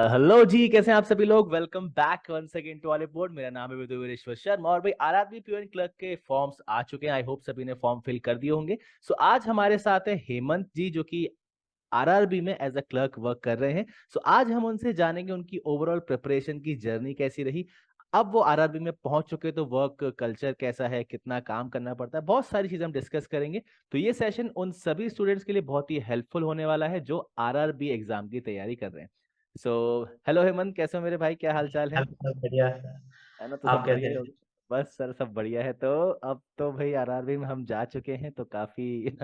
Hello जी, कैसे हैं आप सभी लोग। Welcome back once again to all board. मेरा नाम है विदुवीरेश्वर शर्मा और भाई आरआरबी प्यून क्लर्क के फॉर्म्स आ चुके हैं। आई होप सभी ने फॉर्म फिल कर दिए होंगे। सो आज हमारे साथ है हेमंत जी, जो कि आरआरबी में एज अ क्लर्क वर्क कर रहे हैं। सो आज हम उनसे जानेंगे उनकी ओवरऑल प्रिपरेशन की जर्नी कैसी रही। अब वो आरआरबी में पहुंच चुके तो वर्क कल्चर कैसा है, कितना काम करना पड़ता है, बहुत सारी चीजें हम डिस्कस करेंगे। तो ये सेशन उन सभी स्टूडेंट्स के लिए बहुत ही हेल्पफुल होने वाला है जो आरआरबी एग्जाम की तैयारी कर रहे हैं। सो हेलो हेमंत, कैसे हो मेरे भाई, क्या हाल चाल है? हेलो सर, बढ़िया। है ना, तो आप सब बढ़िया कैसे ही हैं? होगा। बस सर, सब बढ़िया है। तो अब तो भाई आरआरबी में हम जा चुके हैं तो काफी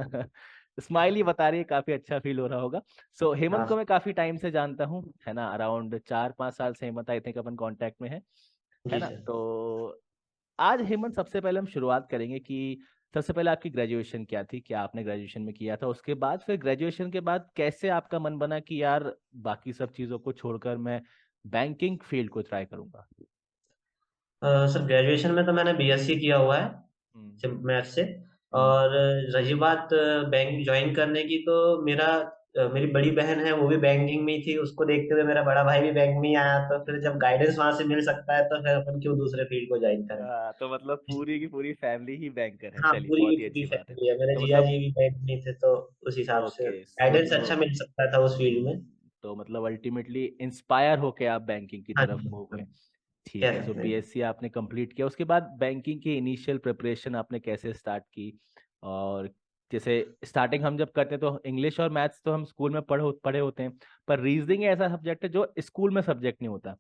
स्माइली बता रही है, काफी अच्छा फील हो रहा होगा। सो हेमंत को हाँ मैं काफी टाइम से जानता हूँ, है ना, अराउंड 4-5 साल से Hemant I think upon contact में है जी ना। सर। तो आज हेमंत सबसे पहले हम शुरुआत करेंगे कि सबसे पहले आपकी ग्रेजुएशन क्या थी, क्या आपने ग्रेजुएशन में किया था, उसके बाद फिर ग्रेजुएशन के बाद कैसे आपका मन बना कि यार बाकी सब चीजों को छोड़कर मैं बैंकिंग फील्ड को ट्राई करूंगा। सर, ग्रेजुएशन में तो मैंने बीएससी किया हुआ है हम्म। मैथ से। हम्म। और रही बात बैंक ज्वाइन करने की, तो मेरी बड़ी बहन है, वो भी बैंकिंग में ही थी। उसको देखते हुए मेरा बड़ा भाई भी बैंक में ही आया, तो फिर जब गाइडेंस वहां से मिल सकता है तो फिर अपन क्यों दूसरे फील्ड को ज्वाइन करें। तो मतलब पूरी की पूरी फैमिली ही बैंकर है, हाँ, चलिए पूरी की बहुत ही पूरी अच्छी बात है। फैमिली है। मेरे तो जीजा मतलब जी भी बैंक में ही थे, तो उस हिसाब से ओके, सो गाइडेंस अच्छा मिल सकता था उस फील्ड में। तो मतलब अल्टीमेटली इंस्पायर होके आप बैंकिंग की हाँ तरफ जी, मूव हाँ, हुए। ठीक कह है, सो सकते हैं। बीएससी आपने कंप्लीट किया, उसके बाद बैंकिंग की इनिशियल प्रिपरेशन आपने कैसे स्टार्ट की? और जैसे स्टार्टिंग हम जब करते हैं तो इंग्लिश और मैथ्स तो हम स्कूल में पढ़े होते हैं, पर रीजनिंग ऐसा सब्जेक्ट है जो स्कूल में सब्जेक्ट नहीं होता।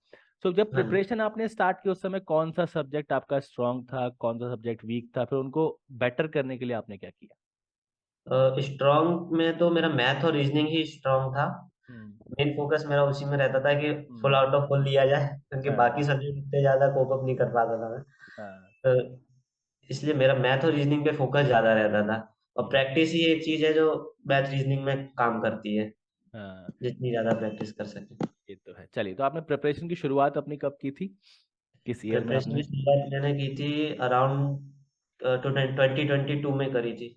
तो जब हाँ जी। प्रिपरेशन आपने स्टार्ट की उस समय कौन सा सब्जेक्ट आपका स्ट्रांग था, कौन सा सब्जेक्ट वीक था, फिर उनको बेटर करने के लिए आपने क्या किया? स्ट्रॉन्ग में तो मेरा मैथ और रीजनिंग ही स्ट्रॉन्ग था। हम्म। मेन फोकस मेरा उसी में रहता था कि full hmm. Out of full लिया जाए, क्योंकि हाँ। बाकी सब्जेक्ट इतने ज्यादा कोप अप नहीं कर पाता था मैं। हाँ। तो इसलिए मेरा मैथ और रीजनिंग पे फोकस ज्यादा रहता था। और हम्म। प्रैक्टिस ही एक चीज है जो मैथ रीजनिंग में काम करती है, हाँ, जितनी ज्यादा प्रैक्टिस कर सके। ये तो है। चलिए, तो आपने प्रिपरेशन की शुरुआत अपनी कब की थी, किस ईयर में प्रिपरेशन की आपने? शुरुआत मैंने की थी अराउंड 2022 में करी थी।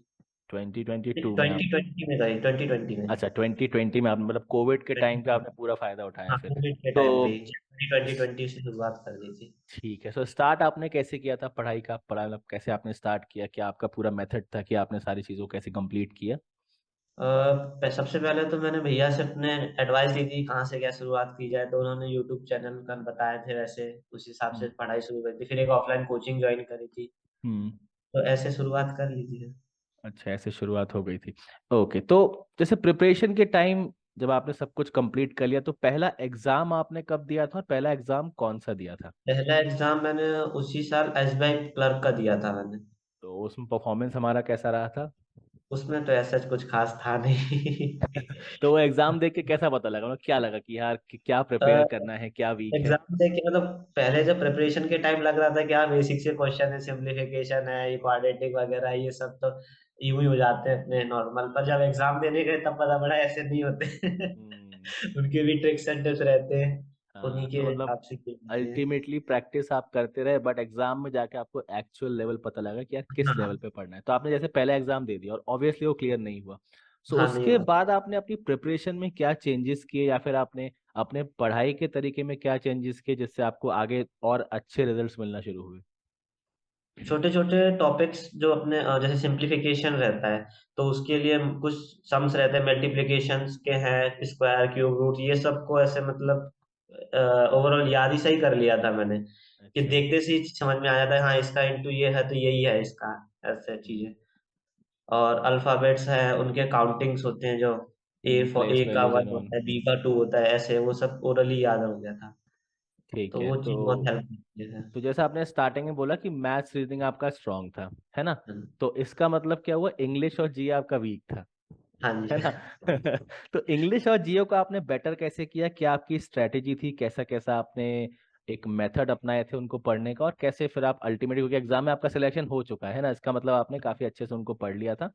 2022 में आप? 2020 में करी, 2020 में। अच्छा, 2020 में आपने, मतलब कोविड के टाइम पे 2020। आपने पूरा फायदा उठाया हाँ, फिर। कोविड के तो टाइम पे ही 2020 से शुरुआत कर दी थी। ठीक है, सो स्टार्ट आपने कैसे किया था पढ़ाई का, पढ़ाई मतलब कैसे आपने स्टार्ट किया, क्या आपका पूरा मेथड था कि आपने सारी चीज़ों को कैसे कंप्लीट किया? सबसे पहले तो मैंने भैया से अपने एडवाइस ली थी कहाँ से क्या शुरुआत की जाए, तो उन्होंने यूट्यूब चैनल का बताए थे, वैसे उस हिसाब से हम्म। पढ़ाई शुरू करी थी। फिर एक ऑफलाइन कोचिंग ज्वाइन करी थी, हम्म। तो ऐसे शुरुआत कर ली थी। अच्छा, ऐसे शुरुआत हो गई थी। ओके, तो जैसे प्रिपरेशन के टाइम जब आपने सब कुछ कंप्लीट कर लिया तो पहला एग्जाम आपने कब दिया था और पहला एग्जाम कौन सा दिया था? पहला एग्जाम मैंने उसी साल एसबीआई क्लर्क का दिया था मैंने। तो उसमें परफॉर्मेंस हमारा कैसा रहा था? उसमें तो ऐसा कुछ खास था नहीं। तो वो एग्जाम देख के कैसा पता लगा, मतलब क्या लगा कि यार क्या प्रिपेयर करना है, क्या वीक है? एग्जाम देके मतलब पहले जब प्रिपरेशन के टाइम लग रहा था कि हाँ बेसिक से क्वेश्चन है, सिंपलीफिकेशन है, ये क्वाड्रेटिक वगैरह ये सब तो यूं ही हो जाते हैं अपने नॉर्मल। पर जब एग्जाम देने गए तब पता पड़ा ऐसे नहीं होते। हम्म। उनके भी ट्रिक्स एंड टिप्स रहते हैं, उन्हीं हाँ, के तो मतलब हिसाब से किए जाते हैं। अल्टीमेटली प्रैक्टिस आप करते रहे बट एग्जाम में जाके आपको एक्चुअल लेवल पता लगा कि यार किस लेवल हाँ पे पढ़ना है। तो आपने जैसे पहला एग्जाम दे दिया और ऑब्वियसली वो क्लियर नहीं हुआ। सो हाँ, नहीं उसके हुआ। बाद आपने अपनी प्रिपरेशन में क्या चेंजेस किए, या फिर आपने अपने पढ़ाई के तरीके में क्या चेंजेस किए जिससे आपको आगे और अच्छे रिजल्ट्स मिलना शुरू हुए? छोटे छोटे टॉपिक्स जो अपने जैसे सिंपलीफिकेशन रहता है, तो उसके लिए कुछ सम्स रहते हैं, मल्टीप्लिकेशंस के हैं, स्क्वायर क्यूब रूट, ये सब को ऐसे मतलब ओवरऑल याद ही सही कर लिया था मैंने, कि अच्छा। देखते से ही समझ में आ जाता है हाँ इसका इंटू ये है तो यही है इसका, ऐसे चीजें। और अल्फाबेट्स है, उनके काउंटिंग्स होते हैं, जो ए फॉर प्लेस ए का वैल्यूज एंड 1 ऑल। होता है, बी का 2 होता है, ऐसे वो सब ओरली याद हो गया था। ठीक तो है, वो तो चीज बहुत हेल्प करती है। जैसा आपने स्टार्टिंग में बोला कि मैथ्स रीजनिंग आपका स्ट्रांग था, है ना, हाँ तो इसका मतलब क्या हुआ, इंग्लिश और जी आपका वीक था, हाँ है जी। ना? तो इंग्लिश और जियो को आपने बेटर कैसे किया, क्या आपकी स्ट्रेटेजी थी, कैसा कैसा आपने एक मेथड अपनाए थे उनको पढ़ने का, और कैसे फिर आप अल्टीमेटली, क्योंकि एग्जाम में आपका सिलेक्शन हो चुका है ना, इसका मतलब आपने काफी अच्छे से उनको पढ़ लिया था।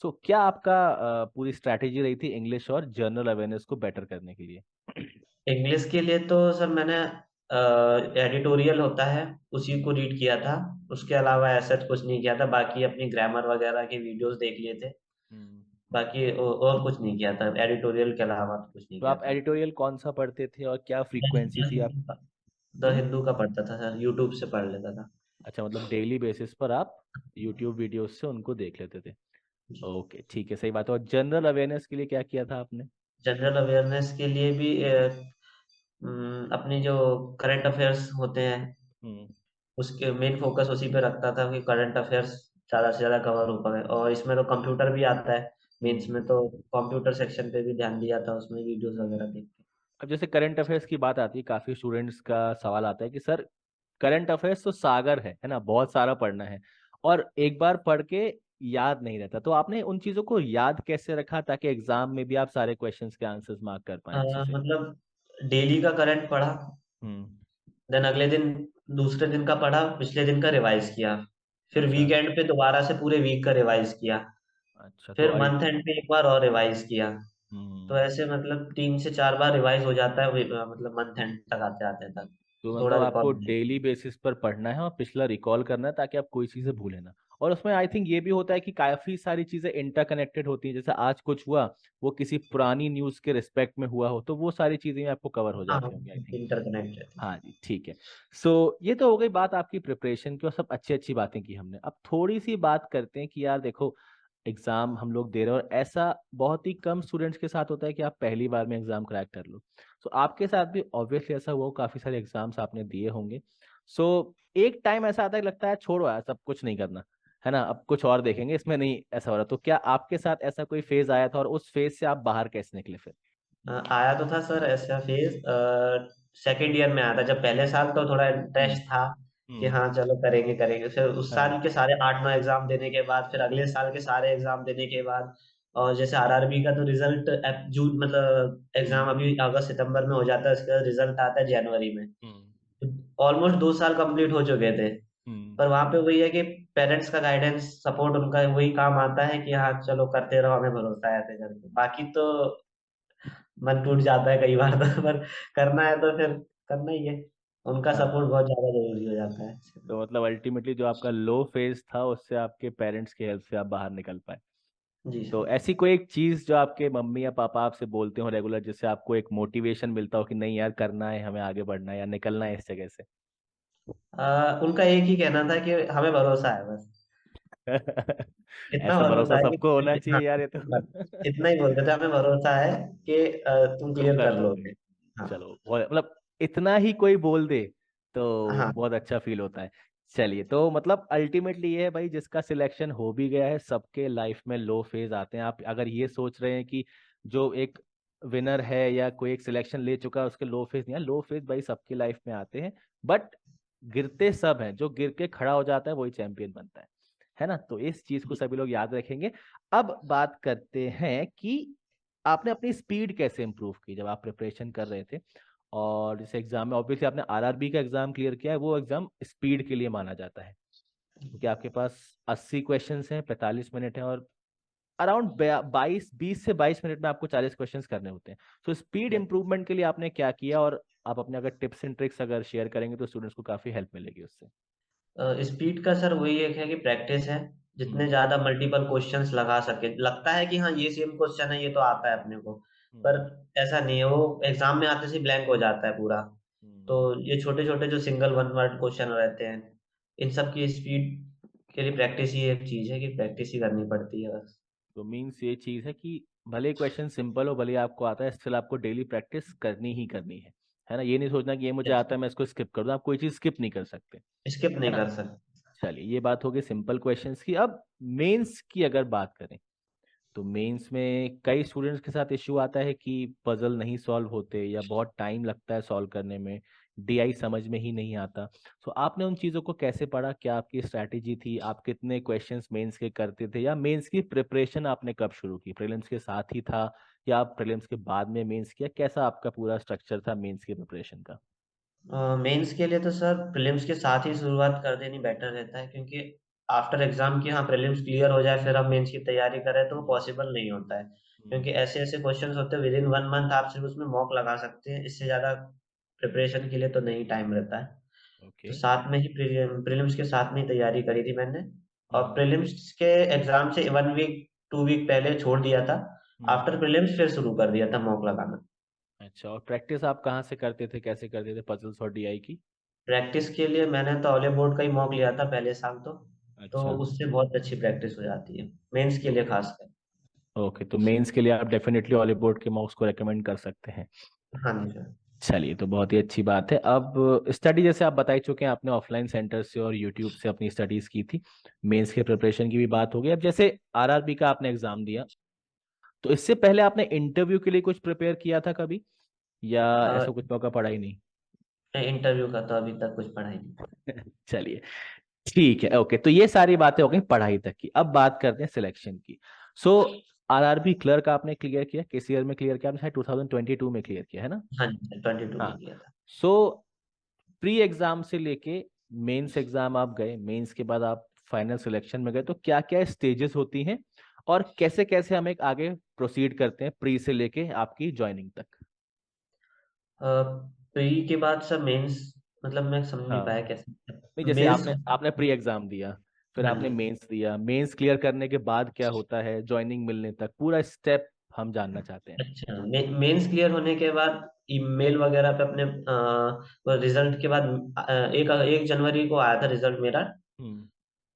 सो क्या आपका पूरी स्ट्रैटेजी रही थी इंग्लिश और जनरल अवेयरनेस को बेटर करने के लिए? इंग्लिश के लिए तो सर मैंने एडिटोरियल होता है, उसी को रीड किया था। उसके अलावा ऐसा कुछ नहीं किया था, बाकी अपनी ग्रामर वगैरह के वीडियोस देख लिए थे। हम्म। बाकी और कुछ नहीं किया था, एडिटोरियल के अलावा तो कुछ नहीं तो किया आप था। एडिटोरियल कौन सा पढ़ते थे और क्या फ्रीक्वेंसी थी आप? द हम्म। हिंदू का पढ़ता था सर, यूट्यूब से पढ़ लेता था। अच्छा, मतलब डेली बेसिस पर आप यूट्यूब वीडियोस से उनको देख लेते थे। ओके, ठीक है, सही बात है। और जनरल अवेयरनेस के लिए क्या किया था आपने? जनरल अवेयरनेस के लिए भी अपनी जो करंट अफेयर्स होते हैं, हम्म। उसके मेन फोकस उसी पे रखता था कि करंट अफेयर्स ज़्यादा से ज़्यादा कवर हो पाए। और इसमें तो कंप्यूटर भी आता है, मेंस हम्म। में तो कंप्यूटर सेक्शन पे भी ध्यान दिया था, उसमें वीडियोस वगैरह देख के। अब जैसे करंट अफेयर्स की बात आती है, काफी स्टूडेंट्स का सवाल आता है कि सर, करंट अफेयर्स तो सागर है ना, बहुत सारा पढ़ना है और एक बार पढ़ के याद नहीं रहता। तो आपने उन चीजों को याद कैसे रखा ताकि एग्जाम में भी आप सारे क्वेश्चंस के आंसर्स मार्क कर पाए अच्छे से? मतलब डेली का करंट पढ़ा, हम्म। देन अगले दिन दूसरे दिन का पढ़ा, पिछले दिन का रिवाइज किया, फिर अच्छा। वीकेंड पे दोबारा से पूरे वीक का रिवाइज किया, अच्छा, तो फिर मंथ एंड पे एक बार और रिवाइज किया। तो हम्म। ऐसे मतलब 3 से 4 बार रिवाइज हो जाता है, मतलब मंथ एंड तक आते-आते तक। तो थोड़ा मतलब आपको रिकॉल हो जाता डेली बेसिस पर पढ़ना है और पिछला रिकॉल करना है ताकि आप कोई चीजें भूले ना। और उसमें आई थिंक ये भी होता है कि काफी सारी चीजें इंटरकनेक्टेड होती हैं, जैसे आज कुछ हुआ, वो किसी पुरानी न्यूज के रिस्पेक्ट में हुआ हो, तो वो सारी चीजें आपको कवर हो है। जाती हाँ, होंगी आई थिंक। इंटरकनेक्ट रहती है। हाँ जी, ठीक है। सो ये तो हो गई बात आपकी प्रिपरेशन की और सब अच्छी अच्छी बातें की हमने। अब थोड़ी सी बात करते हैं कि यार देखो, एग्जाम हम लोग दे रहे हैं और ऐसा बहुत ही कम स्टूडेंट्स के साथ होता है कि आप पहली बार में एग्जाम क्रैक कर लो। सो आपके साथ भी ऑब्वियसली ऐसा हुआ हो, काफी सारे एग्जाम्स आपने दिए होंगे। सो एक टाइम ऐसा आता है लगता है छोड़ो यार, सब कुछ नहीं करना है ना, अब कुछ और देखेंगे, इसमें नहीं ऐसा हो रहा। तो क्या आपके साथ ऐसा कोई फेज आया था और उस फेज से आप बाहर कैसे निकले फिर? आया तो था सर ऐसा फेज, सेकंड ईयर में आया था। जब पहले साल तो थोड़ा हम्म। इंटरेस्ट था कि हम्म। हाँ चलो करेंगे करेंगे, फिर उस हाँ। साल के सारे 8-9 एग्जाम देने के बाद, फिर अगले साल के सारे एग्जाम देने के बाद, और जैसे आरआरबी का तो रिजल्ट जून, मतलब हम्म। एग्जाम अभी अगस्त सितंबर में हो जाता है, उसका रिजल्ट आता है जनवरी में। हम्म। ऑलमोस्ट 2 साल कंप्लीट हो चुके थे। हम्म। पर वहां पे वही है कि पेरेंट्स का गाइडेंस सपोर्ट उनका वही काम आता है कि हाँ चलो करते रहो, हमें भरोसा है ऐसे करके। बाकी तो मन टूट जाता है कई बार तो, पर करना है तो फिर करना ही है। उनका हाँ, सपोर्ट बहुत ज्यादा जरूरी हो जाता है। तो मतलब अल्टीमेटली जो आपका लो फेज था उससे आपके पेरेंट्स की हेल्प से आप बाहर निकल पाए। जी तो सर। ऐसी कोई एक चीज जो आपके मम्मी या पापा आपसे बोलते हो रेगुलर, जिससे आपको एक मोटिवेशन मिलता हो कि नहीं यार, करना है, हमें आगे बढ़ना है या निकलना है इस जगह से? उनका एक ही कहना था कि हमें भरोसा है बस। इतना ऐसा भरोसा भरोसा है सबको होना कि हाँ, चाहिए यार, ये तो। बस इतना ही बोलते थे, हमें भरोसा है कि तुम तुम क्लियर कर कर लोगे। लोगे। हाँ। चलो, मतलब इतना ही कोई बोल दे तो हाँ। बहुत अच्छा फील होता है। चलिए, तो मतलब अल्टीमेटली ये है भाई, जिसका सिलेक्शन हो भी गया है, सबके लाइफ में लो फेज आते हैं। आप अगर ये सोच रहे हैं कि जो एक विनर है या कोई एक सिलेक्शन ले चुका है उसके लो फेज नहीं है, लो फेज भाई सबकी लाइफ में आते हैं। बट गिरते सब हैं, जो गिर के खड़ा हो जाता है वही चैंपियन बनता है ना। तो इस चीज को सभी लोग याद रखेंगे। अब बात करते हैं कि आपने अपनी स्पीड कैसे इंप्रूव की जब आप प्रिपरेशन कर रहे थे। और जैसे एग्जाम में ऑब्वियसली आपने आरआरबी का एग्जाम क्लियर किया है, वो एग्जाम स्पीड के लिए माना जाता है क्योंकि आपके पास 80 क्वेश्चंस हैं, 45 मिनट है और अराउंड 20 से 22 मिनट में आपको 40 क्वेश्चंस करने होते हैं। तो स्पीड इंप्रूवमेंट के लिए आपने क्या किया, और आप अपने अगर टिप्स एंड ट्रिक्स अगर शेयर करेंगे तो स्टूडेंट्स को काफी हेल्प मिलेगी उससे। स्पीड का सर वही एक है कि प्रैक्टिस है, जितने हम्म। ज्यादा मल्टीपल क्वेश्चंस लगा सके। लगता है कि हाँ ये सेम क्वेश्चन है, ये तो आता है अपने को, पर हम्म। ऐसा नहीं है। वो एग्जाम में आते से ब्लैंक हो जाता है पूरा। तो हम्म। ये छोटे छोटे जो सिंगल वन वर्ड क्वेश्चन रहते हैं, इन सब की स्पीड के लिए प्रैक्टिस ही एक चीज है, कि प्रैक्टिस ही करनी पड़ती है बस। तो मीन्स ये चीज है कि भले क्वेश्चन सिंपल हो, भले आपको आता है, स्टिल आपको डेली प्रैक्टिस करनी ही करनी है ना। ये नहीं सोचना कि ये मुझे आता है मैं इसको स्किप कर दूं, आप कोई चीज स्किप नहीं कर सकते, स्किप है नहीं ना। कर सकते। चलिए, ये बात होगी सिंपल क्वेश्चंस की। अब मेंस की अगर बात करें, तो मेंस में कई स्टूडेंट्स के साथ इश्यू आता है कि पजल नहीं सॉल्व होते या बहुत टाइम लगता है सॉल्व करने में, डीआई समझ में ही नहीं आता। तो आपने उन चीज़ों को कैसे पढ़ा, क्या आपकी स्ट्रैटेजी थी, आप कितने क्वेश्चंस मेंस के करते थे, या मेंस की प्रिपरेशन आपने कब शुरू की, प्रीलिम्स के साथ ही था या आप प्रीलिम्स के बाद में मेंस किया, कैसा आपका पूरा स्ट्रक्चर था मेंस की प्रिपरेशन का? मेंस के लिए तो सर प्रीलिम्स के साथ ही शुरुआत कर देनी बेटर रहता है, क्योंकि आफ्टर एग्जाम की हाँ प्रीलिम्स क्लियर हो जाए फिर हम मेंस की तैयारी करें तो वो हम्म। पॉसिबल नहीं होता है। हम्म। क्योंकि ऐसे ऐसे क्वेश्चंस होते हैं, विद इन 1 मंथ आप सिर्फ उसमें मॉक लगा सकते हैं, इससे ज्यादा प्रिपरेशन के लिए तो नहीं टाइम रहता है। तो ओके। साथ में ही प्रीलिम्स के साथ में ही तैयारी करी थी मैंने। और हम्म। प्रीलिम्स के एग्जाम से 1 वीक 2 वीक पहले छोड़ दिया था। हम्म। आफ्टर प्रीलिम्स फिर शुरू कर दिया था मॉक लगाना। अच्छा, और प्रैक्टिस आप कहाँ से करते थे, कैसे करते थे पजल्स और डीआई की? प्रैक्टिस के लिए मैंने तो ऑले बोर्ड का ही मॉक लिया था पहले साल तो अच्छा। उससे बहुत अच्छी प्रैक्टिस हो जाती है, मेंस के लिए खासकर। ओके, तो मेंस के लिए आप डेफिनेटली हॉलीवुड के मॉक्स को रेकमेंड कर सकते हैं। हाँ जी सर। चलिए, तो बहुत ही अच्छी बात है। अब स्टडी जैसे आप बता ही चुके हैं, आपने ऑफलाइन सेंटर से और यूट्यूब से अपनी स्टडीज की थी। मेंस के प्रिपरेशन की भी बात हो गई। अब जैसे आरआरबी का आपने एग्जाम दिया, तो इससे पहले आपने इंटरव्यू के लिए कुछ प्रिपेयर किया था कभी, या ऐसा कुछ मौका पड़ा ही नहीं? इंटरव्यू का तो अभी तक कुछ पढ़ाई नहीं। चलिए, ठीक है, ओके। तो ये सारी बातें हो गई पढ़ाई तक की। अब बात करते हैं सिलेक्शन की। सो आरआरबी क्लर्क आपने क्लियर किया, किस ईयर में क्लियर किया आपने? शायद 2022 में क्लियर किया है ना? हाँ जी, 22 में हाँ। किया था। सो प्री एग्जाम से लेके मेंस एग्जाम आप गए, मेंस के बाद आप फाइनल सिलेक्शन में गए, तो क्या क्या स्टेजेस होती हैं और कैसे कैसे हम एक आगे प्रोसीड करते हैं प्री से लेके आपकी ज्वाइनिंग तक? प्री के बाद सर मेंस, मतलब मैं समझ नहीं हाँ, पाया कैसे। नहीं जैसे मेंस। आपने आपने प्री एग्जाम दिया, फिर हाँ आपने जी। मेंस दिया, मेंस क्लियर करने के बाद क्या होता है ज्वाइनिंग मिलने तक, पूरा स्टेप हम जानना चाहते हैं। अच्छा, मेंस क्लियर होने के बाद ईमेल वगैरह पे अपने रिजल्ट के बाद एक 1 जनवरी को आया था रिजल्ट मेरा। हम्म।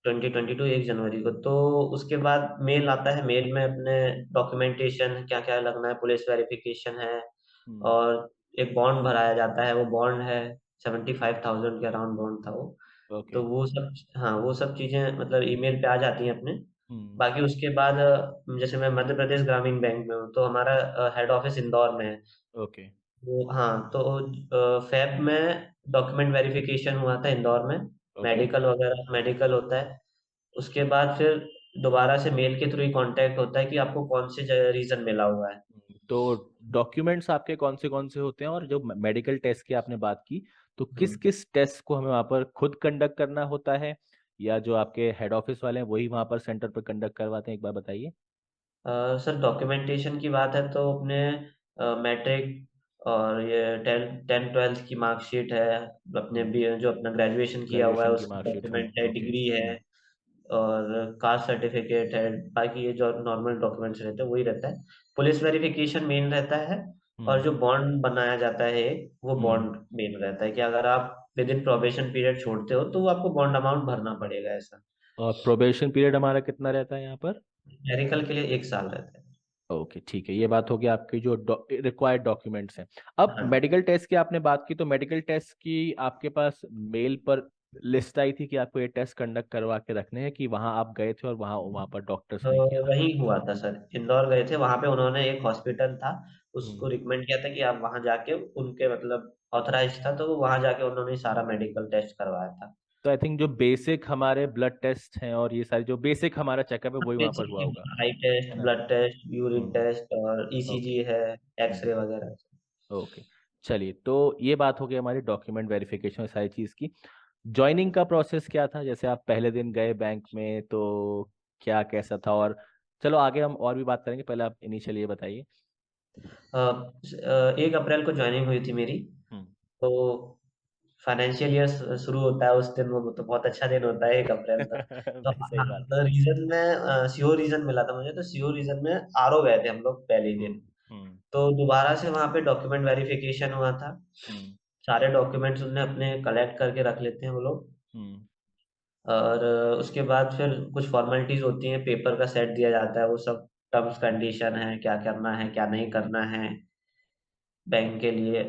2022 1 जनवरी को, तो उसके बाद मेल आता है। मेल में अपने डॉक्यूमेंटेशन क्या क्या लगना है, पुलिस वेरिफिकेशन है, हम्म। और एक बॉन्ड भराया जाता है। वो बॉन्ड है 75,000 के अराउंड बॉन्ड था वो। ओके। तो वो सब, हाँ वो सब चीजें मतलब ईमेल पे आ जाती हैं अपने। हम्म। बाकी उसके बाद जैसे मैं मध्य प्रदेश ग्रामीण बैंक में हूँ, तो हमारा हेड ऑफिस इंदौर में है। ओके। वो हाँ, तो फैब में डॉक्यूमेंट वेरिफिकेशन हुआ था इंदौर में। ओके। मेडिकल वगैरह, मेडिकल होता है। उसके बाद फिर दोबारा से मेल के थ्रू ही कांटेक्ट होता है कि आपको कौन से रीजन मिला हुआ है। तो डॉक्यूमेंट्स आपके कौन से होते हैं? और जो मेडिकल टेस्ट की आपने बात की, तो किस हम्म। किस टेस्ट को हमें वहाँ पर खुद कंडक्ट करना होता है, या जो आपके हेड ऑफिस वाले हैं वही वहाँ पर सेंटर पर कंडक्ट करवाते हैं, एक बार बताइए। सर डॉक्यूमेंटेशन की बात है तो अपने मैट्रिक और ये 10 12 की मार्कशीट है, अपने हम्म। भी जो अपना ग्रेजुएशन किया हुआ है ग्रेजुएशन की उसका मार्कशीट, हाँ। डॉक्यूमेंट है, ओके। डिग्री है, और कास्ट सर्टिफिकेट है। बाकी ये जो नॉर्मल डॉक्यूमेंट्स रहते हैं वही रहता है। पुलिस वेरिफिकेशन मेन रहता है। और हम्म। जो बॉन्ड बनाया जाता है एक, वो हम्म। बॉन्ड मेन रहता है कि अगर आप विद इन प्रोबेशन पीरियड छोड़ते हो तो वो आपको बॉन्ड अमाउंट भरना पड़ेगा ऐसा। और प्रोबेशन पीरियड हमारा कितना रहता है यहाँ पर? मेडिकल के लिए 1 साल रहता है। ओके, ठीक है। ये बात होगी आपकी जो रिक्वायर्ड डॉक्यूमेंट्स हैं। अब हाँ। मेडिकल टेस्ट की आपने बात की, तो मेडिकल टेस्ट की आपके पास मेल पर लिस्ट आई थी कि आपको ये टेस्ट कंडक्ट करवा के रखने हैं, कि वहां आप गए थे और वहां वहां पर डॉक्टर्स तो ने किया? वही हुआ था सर, इंदौर गए थे, वहां पे उन्होंने एक हॉस्पिटल था, हम्म। उसको रिकमेंड किया था कि आप वहां जाके, उनके मतलब ऑथराइज था, तो वो वहां जाके उन्होंने सारा मेडिकल टेस्ट करवाया था। तो आई थिंक जो बेसिक हमारे ब्लड टेस्ट हैं और ये सारी जो बेसिक हमारा चेकअप है वही वहां पर हुआ होगा, आई टेस्ट, है ना? ब्लड टेस्ट, यूरिन हम्म। टेस्ट और ओके। ईसीजी है, हम्म। एक्सरे वगैरह। ओके। चलिए, तो ये बात हो गई हमारी डॉक्यूमेंट वेरिफिकेशन सारी चीज़ की। ज्वाइनिंग का प्रोसेस क्या था? जैसे आप पहले दिन गए बैंक में, तो क्या कैसा था? और चलो आगे हम और भी बात करेंगे, पहले आप इनिशियल ये बताइए। 1 अप्रैल को ज्वाइनिंग हुई थी मेरी। हम्म। तो फाइनेंशियल ईयर शुरू होता है उस दिन, वो तो बहुत अच्छा दिन होता है 1 अप्रैल तक। तो सही हाँ, बात है। तो रीजन में श्योर रीजन मिला था मुझे, तो श्योर रीजन में आरओ गए थे हम लोग पहले ही दिन। हम्म। हम्म। तो दोबारा से वहाँ पे डॉक्यूमेंट वेरिफिकेशन हुआ था। हम्म। सारे डॉक्यूमेंट्स उनने अपने कलेक्ट करके रख लेते हैं वो लोग। हम्म। और उसके बाद फिर कुछ फॉर्मेलिटीज होती हैं, पेपर का सेट दिया जाता है, वो सब टर्म्स कंडीशन है, क्या करना है क्या नहीं करना है बैंक के लिए।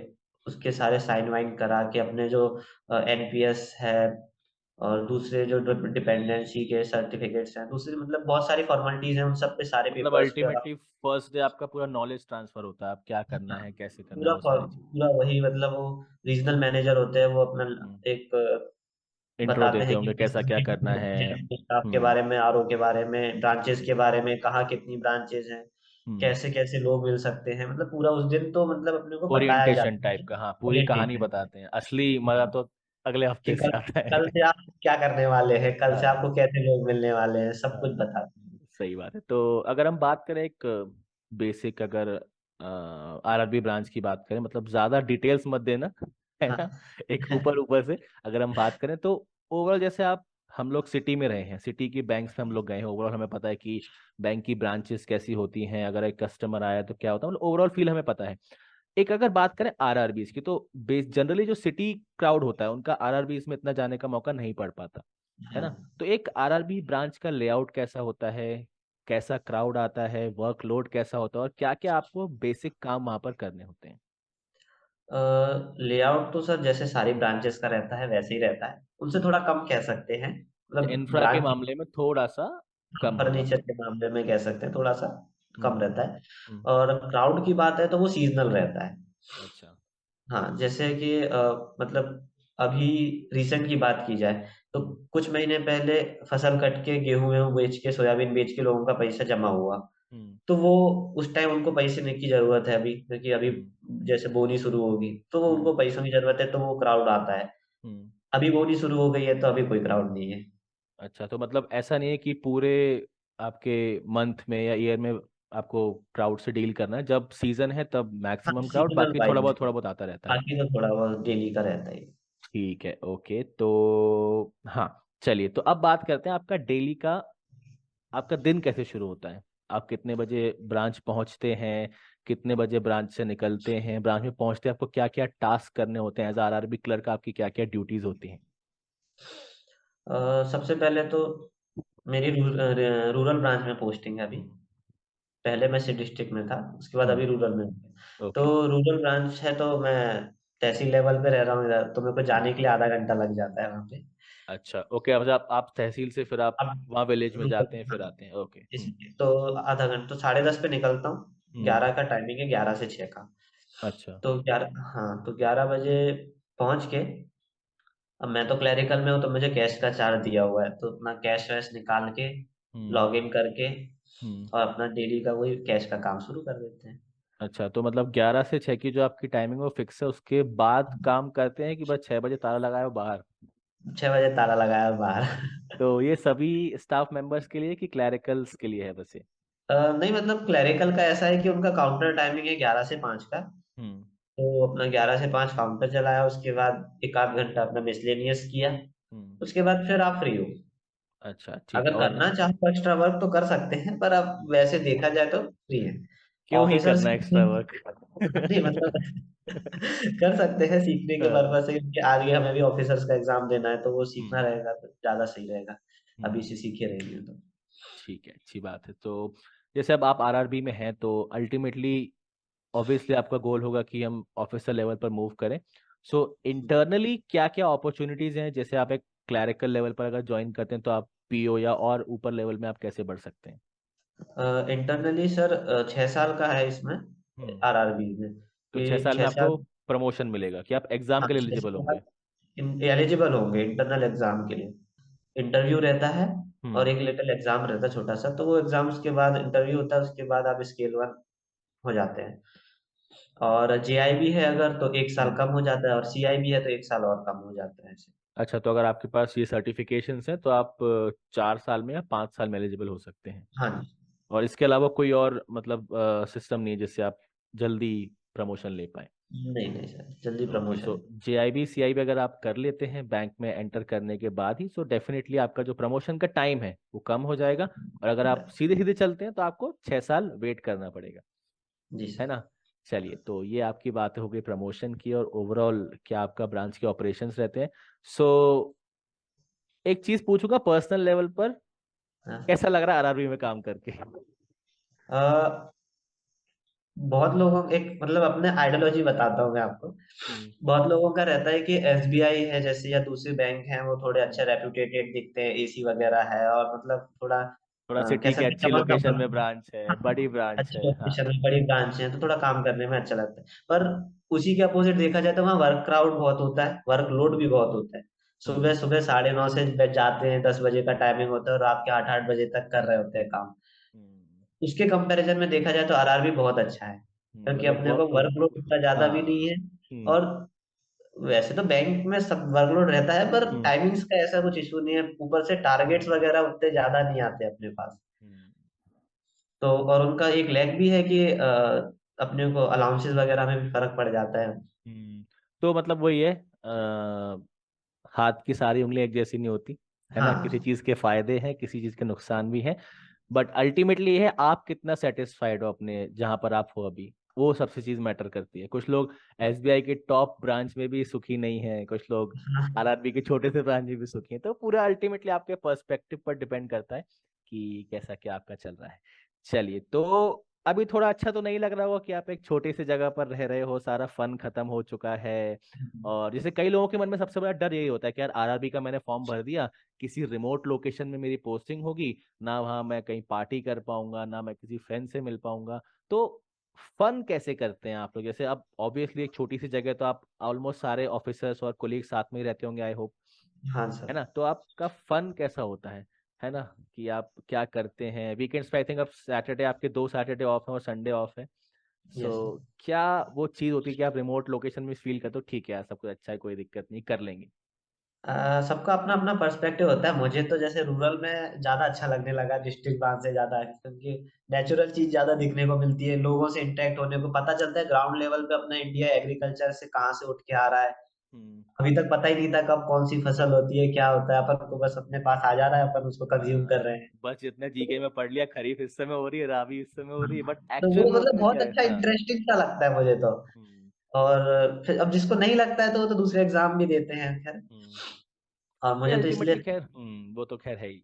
उसके सारे साइन वाइन करा के अपने जो एनपीएस है, और दूसरे जो डिपेंडेंसी के सर्टिफिकेट्स हैं, दूसरी मतलब बहुत सारी फॉर्मेलिटीज हैं, उन सब पे सारे मतलब पेपर्स पे अल्टीमेटली फर्स्ट डे आपका पूरा नॉलेज ट्रांसफर होता है, आप क्या करना है कैसे करना है वो सारी चीज़। पूरा वही मतलब वो रीजनल मैनेजर होते हैं, वो अपना हम्म। एक इंट्रो बताते देते हैं कि होंगे कैसा क्या करना है। अपने स्टाफ के हम्म। बारे में, आरओ के बारे में, ब्रांचेस के बारे में, कहाँ कितनी ब्रांचेस हैं, हम्म। कैसे कैसे लोग मिल सकते हैं, मतलब पूरा उस दिन तो मतलब अपने को बताया ओरिएंटेशन जाता टाइप है। का, हाँ, पूरी कहानी ओरिएंटेशन बताते हैं। असली मजा तो अगले कि हफ्ते कल से आता कल है। से आप क्या करने वाले हैं, कल से हाँ। आपको कैसे लोग मिलने वाले हैं, सब कुछ हाँ, बताते सही बात है। तो अगर हम बात करें एक बेसिक, अगर आरआरबी ब्रांच की बात करें, मतलब ज्यादा डिटेल्स मत देना, है हैं। ना, हाँ। एक ऊपर ऊपर से अगर हम बात करें, तो ओवरऑल जैसे आप हम लोग सिटी में रहे हैं, सिटी की बैंक्स में हम लोग गए हैं, ओवरऑल हमें पता है कि बैंक की ब्रांचेस कैसी होती हैं, अगर एक कस्टमर आया तो क्या होता है, मतलब ओवरऑल फील हमें पता है। एक अगर बात करें आरआरबीज की, तो बेस जनरली जो सिटी क्राउड होता है उनका आरआरबीज में इतना जाने का मौका नहीं पड़ पाता, है हाँ। ना। तो एक आरआरबी ब्रांच का लेआउट कैसा होता है, कैसा क्राउड आता है, वर्कलोड कैसा होता है, और क्या क्या आपको बेसिक काम वहां पर करने होते हैं। लेआउट तो सर जैसे सारी ब्रांचेस का रहता है वैसे ही रहता है, उनसे थोड़ा कम कह सकते हैं, अच्छा, मतलब इंफ्रा के ब्रांच मामले में थोड़ा सा कम होगा। फर्नीचर के मामले में कह सकते हैं थोड़ा सा कम हम्म। रहता है। हम्म। और क्राउड की बात है तो वो सीजनल रहता है। अच्छा। हाँ, जैसे कि मतलब अभी रिसेंट की बात की जाए तो हम्म। कुछ महीने पहले फसल कट के गेहूं वेहूं बेच के सोयाबीन बेच के लोगों का पैसा जमा हुआ, हम्म। तो वो उस टाइम उनको पैसे की जरूरत है अभी, क्योंकि अभी हम्म। जैसे बोनी शुरू होगी तो वो हम्म। उनको पैसों की जरूरत है, तो वो क्राउड आता है। हम्म। अभी बोनी शुरू हो गई है तो अभी कोई क्राउड नहीं है। अच्छा, तो मतलब ऐसा नहीं है कि पूरे आपके मंथ में या ईयर में आपको क्राउड से डील करना है, जब सीजन है तब हाँ, मैक्सिमम क्राउड, सीजनल बाकी वाइज, थोड़ा बहुत आता रहता है। बाकी तो थोड़ा बहुत डेली का रहता है। ठीक है, ओके। तो हाँ, चलिए, तो अब बात करते हैं आपका डेली का, आपका दिन कैसे शुरू होता है, आप कितने बजे ब्रांच पहुंचते हैं, कितने बजे ब्रांच से निकलते हैं, ब्रांच में पहुंचते हैं आपको क्या क्या टास्क करने होते हैं, एज आरआरबी क्लर्क आपकी क्या क्या ड्यूटीज होती हैं। सबसे पहले तो मेरी रूरल ब्रांच में पोस्टिंग है अभी। पहले मैं सिटी डिस्ट्रिक्ट में था, उसके बाद हम्म। अभी रूरल में हूँ। तो ओके। रूरल ब्रांच है तो मैं तहसील लेवल पे रह रहा हूँ इधर, तो मेरे को जाने के लिए आधा घंटा लग जाता है वहाँ पे। अच्छा, ओके, अब आप तहसील से फिर आप अब वहाँ विलेज में रूरल, जाते हैं, फिर हाँ, आते हैं, ओके। हम्म। इसलिए तो आधा घंटा, तो 10:30 पे निकलता हूँ। हम्म। 11 का टाइमिंग है, 11 से 6 का। अच्छा। तो 11, हाँ, तो 11 बजे पहुँच के, अब मैं तो क्लरिकल में हूँ तो मुझे कैश का चार्ज दिया हुआ है, तो अपना कैश वैश निकाल के हम्म। लॉग इन करके हम्म। और अपना डेली का वही कैश का काम शुरू कर देते हैं। अच्छा, तो मतलब 11 से 6 की जो आपकी टाइमिंग है वो फिक्स है, उसके बाद काम करते हैं कि बस 6 बजे ताला लगाए हो बाहर। 6 बजे ताला लगाया बाहर। तो ये सभी स्टाफ मेंबर्स के लिए कि क्लैरिकल्स के लिए है बस ये। नहीं, मतलब क्लरिकल का ऐसा है कि उनका काउंटर टाइमिंग है 11 से 5 का। हम्म। तो अपना 11 से 5 काउंटर चलाया, उसके बाद एक आध घंटा अपना मिसलेनियस किया, हम्म। उसके बाद फिर आप फ्री हो। अच्छा, ठीक है। अगर और करना चाहो तो एक्स्ट्रा वर्क तो कर सकते हैं, पर अब वैसे देखा जाए तो फ्री है। क्यों ही ऑफिसर्स करना एक्स्ट्रा वर्क। नहीं, मतलब कर सकते हैं सीखने के हाँ। पर्पज से, क्योंकि आगे हमें भी ऑफिसर्स का एग्जाम देना है, तो वो सीखना हम्म। रहेगा तो ज्यादा सही रहेगा। अभी हम्म। से सीखे रहेंगे तो। ठीक है, अच्छी बात है। तो जैसे अब आप आरआरबी में हैं, तो अल्टीमेटली ऑब्वियसली आपका गोल होगा कि हम ऑफिसर लेवल पर मूव करें। सो इंटरनली क्या क्या अपॉर्चुनिटीज हैं, जैसे आप एक क्लैरिकल लेवल पर अगर ज्वाइन करते हैं तो आप पीओ या और ऊपर लेवल में आप कैसे बढ़ सकते हैं। इंटरनली सर 6 साल का है इसमें, हम्म। आरआरबी में, तो 6 साल कि में छह आपको साल प्रमोशन मिलेगा कि आप एग्जाम हाँ, के लिए 6 एलिजिबल साल होंगे। बाद एलिजिबल होंगे इंटरनल एग्जाम के लिए। इंटरव्यू रहता है और हम्म। एक लिटिल एग्जाम रहता है छोटा सा, तो वो एग्जाम्स के बाद इंटरव्यू होता है, उसके बाद आप स्केल 1 हो जाते हैं। और जेआईबी है अगर तो 1 साल हम्म। कम हो जाता है, और सीआईबी है तो 1 साल और कम हो जाता है ऐसे। अच्छा, तो अगर आपके पास ये सर्टिफिकेशंस हैं तो आप 4 साल में या 5 साल में एलिजिबल हो सकते हैं। हाँ जी। और इसके अलावा कोई और मतलब सिस्टम नहीं है जिससे आप जल्दी प्रमोशन ले पाए। नहीं नहीं सर, जल्दी ओके, प्रमोशन सो है। जेआईबी सीआईबी अगर आप कर लेते हैं बैंक में एंटर करने के बाद ही, सो डेफिनेटली आपका जो प्रमोशन का टाइम है वो कम हो जाएगा। और अगर आप सीधे सीधे चलते हैं तो आपको 6 साल वेट करना पड़ेगा, जी है सर। ना। चलिए, तो ये आपकी बात हो गई प्रमोशन की और ओवरऑल क्या आपका ब्रांच के ऑपरेशंस रहते हैं। सो एक चीज पूछूंगा पर्सनल लेवल पर, हाँ। कैसा लग रहा है आरआरबी में काम करके। अ, बहुत लोगों एक मतलब अपने आइडियोलॉजी बताता हूँ मैं आपको। हम्म। बहुत लोगों का रहता है कि एसबीआई है जैसे या दूसरे बैंक हैं वो थोड़े अच्छे रेप्यूटेटेड दिखते हैं, एसी वगैरह है, और मतलब थोड़ा थोड़ा कह सिटी के सकते हैं अच्छी चमक लोकेशन में दमक। ब्रांच है, बड़ी ब्रांच अच्छी है, हाँ। लोकेशन में बड़ी ब्रांच है तो थोड़ा काम करने में अच्छा लगता है, पर उसी के अपोजिट देखा जाए तो वहाँ वर्क क्राउड बहुत होता है, वर्कलोड भी बहुत होता है। सुबह हम्म। सुबह 9:30 से जाते हैं, 10 बजे का टाइमिंग होता है और रात के 8-8 बजे तक कर रहे होते हैं काम। हम्म। उसके कंपैरिजन में देखा जाए तो आरआरबी बहुत अच्छा है, क्योंकि मतलब अपने को वर्कलोड इतना ज्यादा भी हाँ। नहीं है। हम्म। और वैसे तो बैंक में सब वर्कलोड रहता है, पर हम्म। टाइमिंग्स का ऐसा कुछ इशू नहीं है, ऊपर से टारगेट्स वगैरह उतने ज्यादा नहीं आते अपने पास। हम्म। तो और उनका एक लैग भी है कि अपने को अलाउंसेस वगैरह में भी फर्क पड़ जाता है। तो मतलब वही है, हाथ की सारी उंगलियां एक जैसी नहीं होती। है ना, किसी हाँ चीज के फायदे हैं, किसी चीज के नुकसान भी हैं, बट अल्टीमेटली ये है आप कितना सेटिस्फाइड हो अपने जहां पर आप हो अभी, वो सबसे चीज मैटर करती है। कुछ लोग एसबीआई के टॉप ब्रांच में भी सुखी नहीं है, कुछ लोग आरआरबी के छोटे से ब्रांच में भी सुखी है, तो पूरा अल्टीमेटली आपके पर्सपेक्टिव पर डिपेंड करता है कि कैसा क्या आपका चल रहा है। चलिए, तो अभी थोड़ा अच्छा तो नहीं लग रहा होगा कि आप एक छोटी सी जगह पर रह रहे हो, सारा फन खत्म हो चुका है, और जैसे कई लोगों के मन में सबसे बड़ा डर यही होता है कि यार आरआरबी का मैंने फॉर्म भर दिया, किसी रिमोट लोकेशन में मेरी पोस्टिंग होगी, ना वहां मैं कहीं पार्टी कर पाऊंगा, ना मैं किसी फ्रेंड से मिल पाऊंगा। तो फन कैसे करते हैं आप लोग? जैसे अब ऑब्वियसली एक छोटी सी जगह, तो आप ऑलमोस्ट सारे ऑफिसर्स और कोलीग साथ में ही रहते होंगे, आई होप, हाँ है सर। ना? तो आपका फन कैसा होता है ना, कि आप क्या करते हैं वीकेंड्स पे? आई थिंक अब सैटरडे, आपके 2 सैटरडे ऑफ है और संडे ऑफ है। So yes. क्या वो चीज होती है कि आप रिमोट लोकेशन में फील करते हो ठीक है यार सब कुछ अच्छा है, कोई दिक्कत नहीं, कर लेंगे? सबका अपना-अपना पर्सपेक्टिव होता है। मुझे तो जैसे रूरल में ज़्यादा अच्छा लगने लगा डिस्ट्रिक्ट ब्रांच से ज़्यादा, क्योंकि नेचुरल चीज़ ज़्यादा दिखने को मिलती है, लोगों से इंटरैक्ट होने को पता चलता है ग्राउंड लेवल पे अपना इंडिया एग्रीकल्चर से कहाँ से उठ के आ रहा है। हम्म। अभी तक पता ही नहीं था कब कौन-सी फसल होती है, क्या होता है, अपन को बस अपने पास आ जा रहा है, अपन उसको कंज़्यूम कर हाँ, रहे हैं। बस जितने जीके में पढ़ लिया, खरीफ इस समय हो रही है, राबी इस समय हो रही है, हाँ, बट तो एक्चुअल वो में मतलब उसमें बहुत क्या है? अच्छा हाँ। इंटरेस्टिंग सा लगता है मुझे तो। हम्म। और फिर अब जिसको नहीं लगता है तो वो तो दूसरे एग्ज़ाम भी देते हैं खैर। हम्म। और नहीं, मुझे तो अल्टीमेटली इसलिए खैर, वो तो खैर है ही।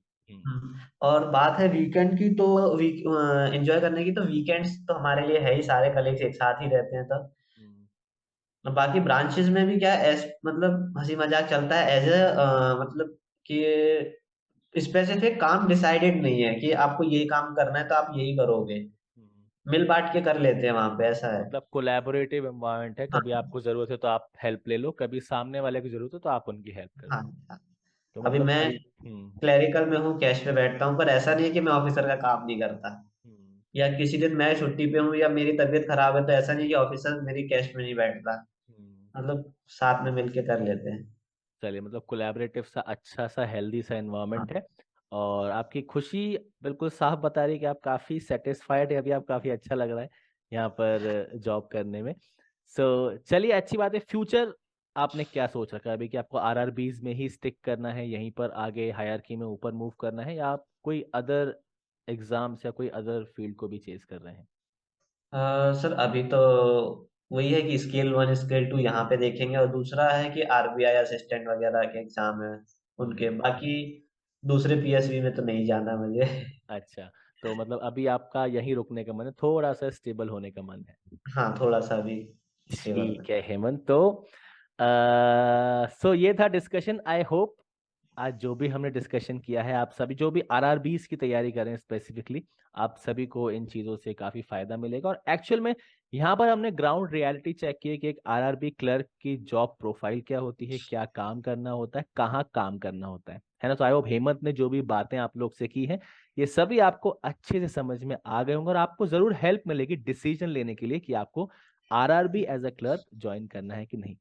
और बात है वीकेंड की तो एन्जॉय करने की, तो वीकेंड्स तो हमारे लिए है ही, सारे कलीग्स एक साथ ही रहते हैं तब। हम्म। बाकी ब्रांचेस में भी क्या है, मतलब हँसी मज़ाक चलता है एज़ मतलब कि स्पेसिफिक काम डिसाइडेड नहीं है कि आपको ये काम करना है तो आप यही करोगे। हम्म। मिल बाँट के कर लेते हैं वहाँ पे, ऐसा है। मतलब कोलैबोरेटिव एनवायरनमेंट है, हाँ, कभी आपको जरूरत है तो आप हेल्प ले लो, कभी सामने वाले की जरूरत है तो आप उनकी हेल्प कर हाँ, दो। हाँ। तो अभी मतलब मैं हम्म। क्लेरिकल में हूँ, कैश पे बैठता हूँ, पर ऐसा नहीं है कि मैं ऑफ़िसर का काम नहीं करता। हम्म। या किसी दिन मैं छुट्टी पे हूँ या मेरी तबीयत खराब है, तो ऐसा नहीं कि ऑफ़िसर मेरी कैश में नहीं बैठता। हम्म। मतलब साथ में मिलके कर लेते हैं। चलिए, मतलब कोलैबोरेटिव सा अच्छा सा हेल्दी सा हाँ। एनवायरनमेंट है, और आपकी खुशी बिल्कुल साफ बता रही है कि आप काफ़ी सेटिस्फाइड है, अभी आप काफ़ी अच्छा लग रहा है यहाँ पर जॉब करने में। सो चलिए, अच्छी बात है। फ्यूचर आपने क्या सोच रखा है अभी, कि आपको आरआरबीज में ही स्टिक करना है, यहीं पर आगे हायरार्की में ऊपर मूव करना है, या आप कोई अदर एग्जाम्स या कोई अदर फील्ड को भी चेज कर रहे हैं? सर अभी तो वही है कि स्केल 1 स्केल 2 यहाँ पे देखेंगे, और दूसरा है कि आरबीआई असिस्टेंट वगैरह के एग्ज़ाम है उनके, हम्म। बाकी दूसरे पीएसबी में तो नहीं जाना मुझे। अच्छा, तो मतलब अभी आपका यहीं रुकने का मन है, थोड़ा सा स्टेबल होने का मन है? हाँ, थोड़ा-सा अभी स्टेबल ठीक में। है हेमंत, तो सो ये था डिस्कशन। आई होप आज जो भी हमने डिस्कशन किया है, आप सभी जो भी आरआरबीज की तैयारी करें स्पेसिफिकली, आप सभी को इन चीज़ों से काफ़ी फायदा मिलेगा। और एक्चुअल में यहाँ पर हमने ग्राउंड रियलिटी चेक की है कि एक आरआरबी क्लर्क की जॉब प्रोफाइल क्या होती है, क्या काम करना होता है, कहाँ काम करना होता है ना? तो आई होप हेमंत ने जो भी बातें आप लोग से की हैं, ये सभी आपको अच्छे से समझ में आ गए होंगे, और आपको ज़रूर हेल्प मिलेगी डिसीजन लेने के लिए कि आपको RRB as a clerk join करना है कि नहीं।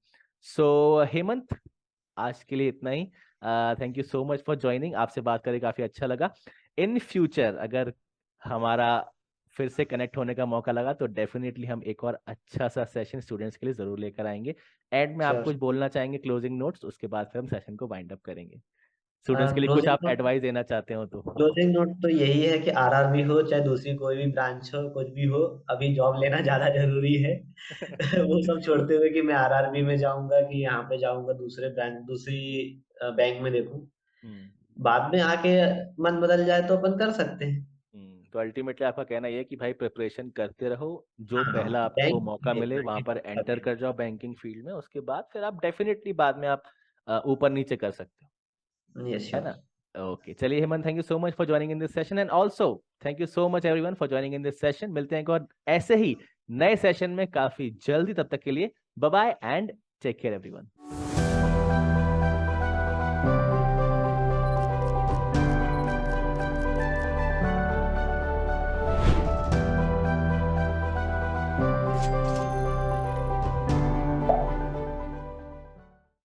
सो हेमंत, आज के लिए इतना ही। Thank you so much for joining, आपसे बात करके काफी अच्छा लगा। इन फ्यूचर अगर हमारा फिर से कनेक्ट होने का मौका लगा तो डेफिनेटली हम एक और अच्छा सा सेशन स्टूडेंट्स के लिए जरूर लेकर आएंगे। एंड में आप श्योर। कुछ बोलना चाहेंगे, क्लोजिंग नोट्स, उसके बाद फिर हम सेशन को वाइंड अप करेंगे। स्टूडेंट्स के लिए कुछ क्लोजिंग आप नोट एडवाइस देना चाहते हो तो? क्लोजिंग नोट तो यही है कि आरआरबी हो चाहे दूसरी कोई भी ब्रांच हो, कुछ भी हो, अभी जॉब लेना ज़्यादा ज़रूरी है। वो सब छोड़ते हुए कि मैं आरआरबी में जाऊँगा कि यहाँ पे जाऊँगा, दूसरी बैंक में देखूँ। हम्म। बाद में आके मन बदल जाए तो अपन कर सकते हैं। तो अल्टीमेटली आपका कहना ये है कि भाई प्रिपरेशन करते रहो, जो हाँ, पहला आपको बैंक मौका मिले देखना वहां है पर एंटर कभी। कर जाओ बैंकिंग फील्ड में, उसके बाद फिर आप डेफिनेटली बाद में आप ऊपर नीचे कर सकते हो, यस, है श्योर। ना? ओके, चलिए Hemant, thank you so much for joining in this session, and also thank you so much everyone for joining in this session. मिलते हैं एक और ऐसे ही नए सेशन में काफी जल्दी, तब तक के लिए bye bye and take care everyone.